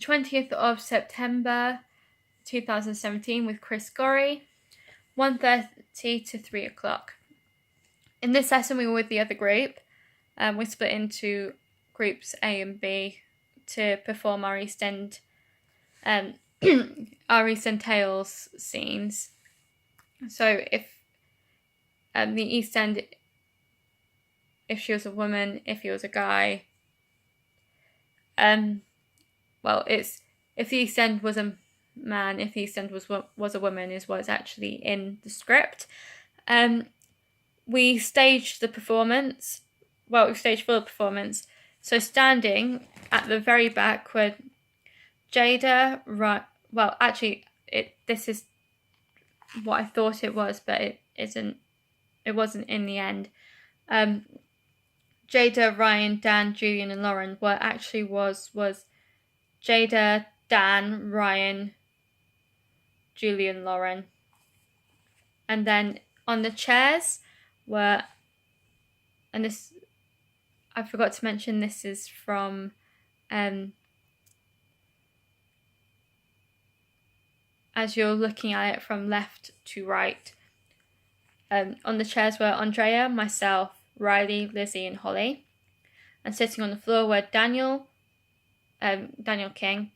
20th of September 2017 with Chris Gorry, 1:30 to 3 o'clock. In this lesson, we were with the other group. We split into groups A and B to perform our East End, our East End Tales scenes. So if the East End, if she was a woman, if he was a guy, it's if the East End was a man, if the East End was a woman, is what's actually in the script. We staged the performance. Well, we staged full performance. So standing at the very back were Jada, right? Well, actually, this is what I thought it was, but it isn't. It wasn't in the end. Jada, Ryan, Dan, Julian, and Lauren was Jada, Dan, Ryan, Julian, Lauren. And then on the chairs were, and this, I forgot to mention, this is from, as you're looking at it from left to right. On the chairs were Andrea, myself, Riley, Lizzie, and Holly. And sitting on the floor were Daniel King,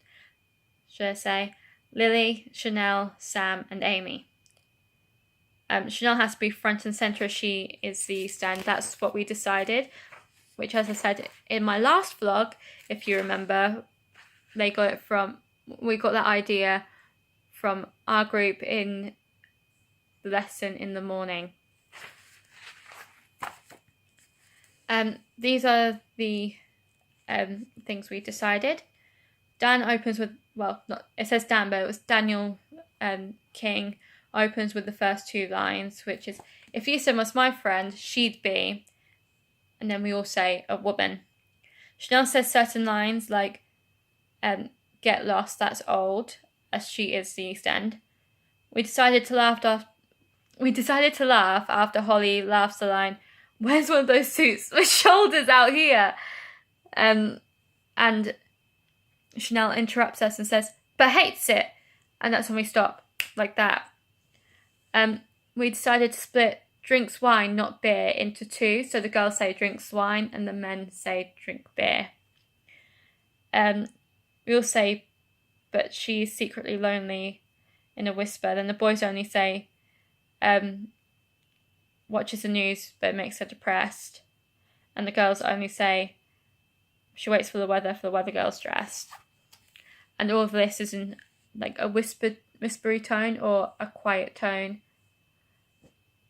should I say, Lily, Chanel, Sam, and Amy. Chanel has to be front and centre as she is the stand. That's what we decided, which, as I said in my last vlog, if you remember, we got that idea from our group in the lesson in the morning. These are the things we decided. Dan opens with, it says Dan, but it was Daniel King opens with the first two lines, which is, if Ethan was my friend, she'd be, and then we all say a woman. Chanel says certain lines like, get lost, that's old, as she is the East End. We decided to laugh after Holly laughs the line, where's one of those suits with shoulders out here? And Chanel interrupts us and says, but hates it. And that's when we stop, like that. We decided to split drinks wine, not beer, into two. So the girls say drinks wine and the men say drink beer. We all say, but she's secretly lonely, in a whisper. Then the boys only say, watches the news but makes her depressed. And the girls only say, she waits for the weather girl's dressed. And all of this is in like a whispery tone or a quiet tone.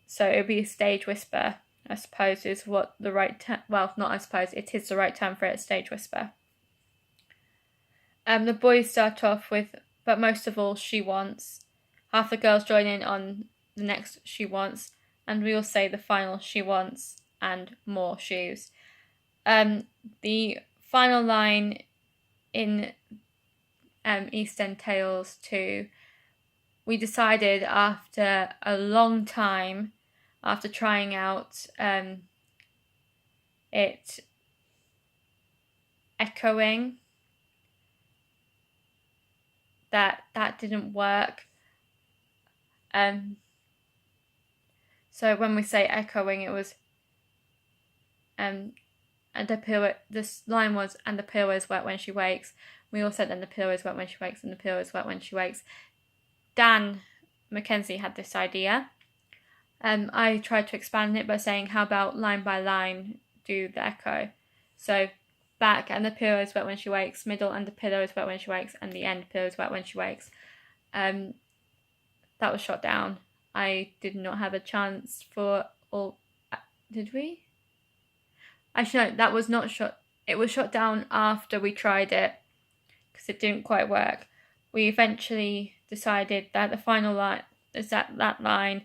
So it would be a stage whisper, I suppose, is what the right term, it is the right term for it, stage whisper. The boys start off with, but most of all, she wants. Half the girls join in on the next she wants, and we all say the final she wants and more shoes. The final line in East End Tales 2, we decided after a long time, after trying out it echoing, that didn't work. So when we say echoing, it was and this line was, and the pillow is wet when she wakes. We all said, and the pillow is wet when she wakes, and the pillow is wet when she wakes. Dan Mackenzie had this idea. I tried to expand it by saying, how about line by line do the echo? So back, and the pillow is wet when she wakes, middle, and the pillow is wet when she wakes, and the end, pillow is wet when she wakes. That was shot down. I did not have a chance for all. Did we? Actually, no, that was not shot. It was shot down after we tried it because it didn't quite work. We eventually decided that the final line is that line.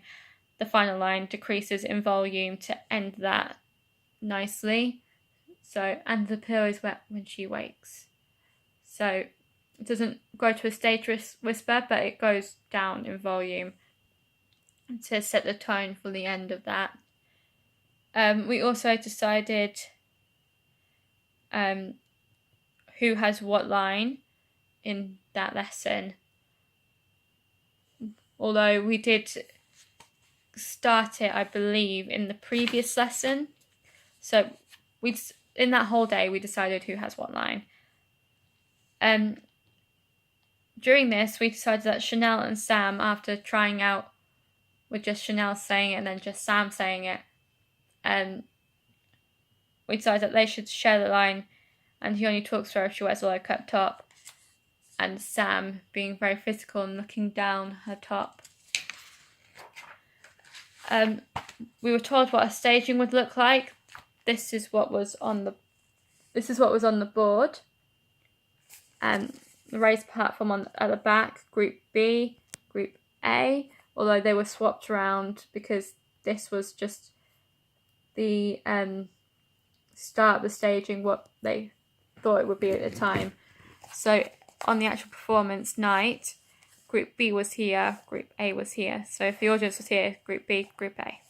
The final line decreases in volume to end that nicely. So, and the pillow is wet when she wakes. So it doesn't go to a stage whisper, but it goes down in volume to set the tone for the end of that. We also decided who has what line. in that lesson. Although we did start it, I believe, in the previous lesson. So in that whole day, we decided who has what line. During this, we decided that Chanel and Sam, after trying out with just Chanel saying it and then just Sam saying it, we decided that they should share the line, and he only talks to her if she wears a low-cut top, and Sam being very physical and looking down her top. We were told what a staging would look like. This is what was on the board. The raised platform at the back, Group B, Group A, although they were swapped around because this was just the start of the staging, what they thought it would be at the time. So on the actual performance night, Group B was here, Group A was here. So if the audience was here, Group B, Group A.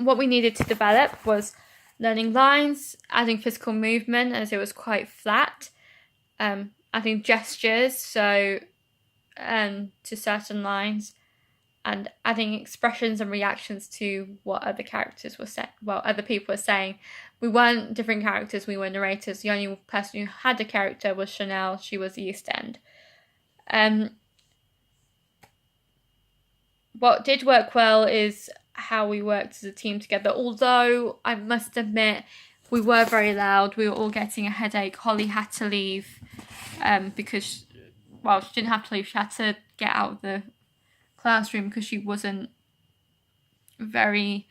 What we needed to develop was learning lines, adding physical movement as it was quite flat, adding gestures to certain lines, and adding expressions and reactions to what other characters were other people were saying. We weren't different characters, we were narrators. The only person who had a character was Chanel. She was the East End. What did work well is how we worked as a team together, although I must admit we were very loud. We were all getting a headache. Holly had to leave because she didn't have to leave, she had to get out of the classroom because she wasn't it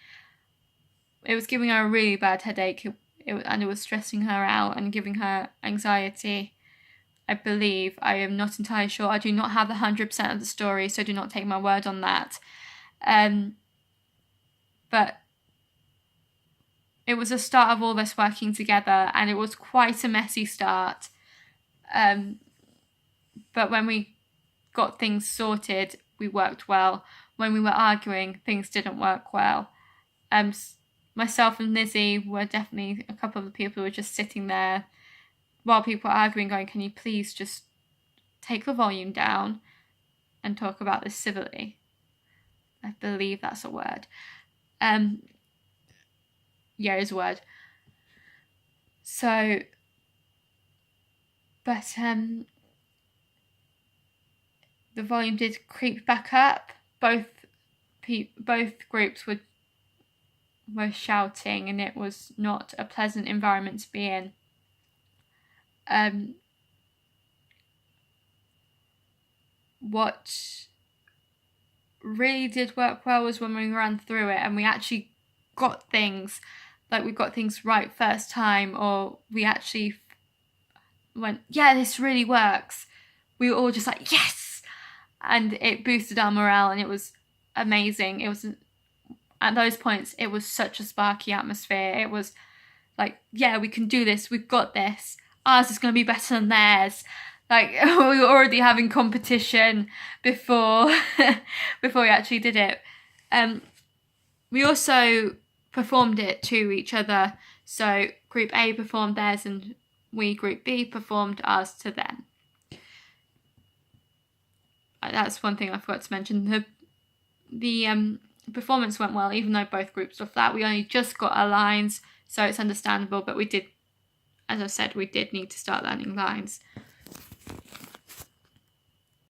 was giving her a really bad headache, and it was stressing her out and giving her anxiety, I believe. I am not entirely sure. I do not have 100% of the story, so do not take my word on that. But it was the start of all of us working together, and it was quite a messy start. But when we got things sorted, we worked well. When we were arguing, things didn't work well. Myself and Lizzie were definitely a couple of the people who were just sitting there while people were arguing, going, can you please just take the volume down and talk about this civilly? I believe that's a word. Yeah, it is a word. So, but the volume did creep back up. Both groups were shouting, and it was not a pleasant environment to be in. What really did work well was when we ran through it and we actually got things, like we got things right first time, or we actually went, yeah, this really works. We were all just like, yes! And it boosted our morale, and it was amazing. It was, at those points, it was such a sparky atmosphere. It was like, yeah, we can do this. We've got this. Ours is going to be better than theirs. Like, we were already having competition before we actually did it. We also performed it to each other. So Group A performed theirs, and we, Group B, performed ours to them. That's one thing I forgot to mention. The performance went well, even though both groups were flat. We only just got our lines, so it's understandable. But we did, as I said, we did need to start learning lines.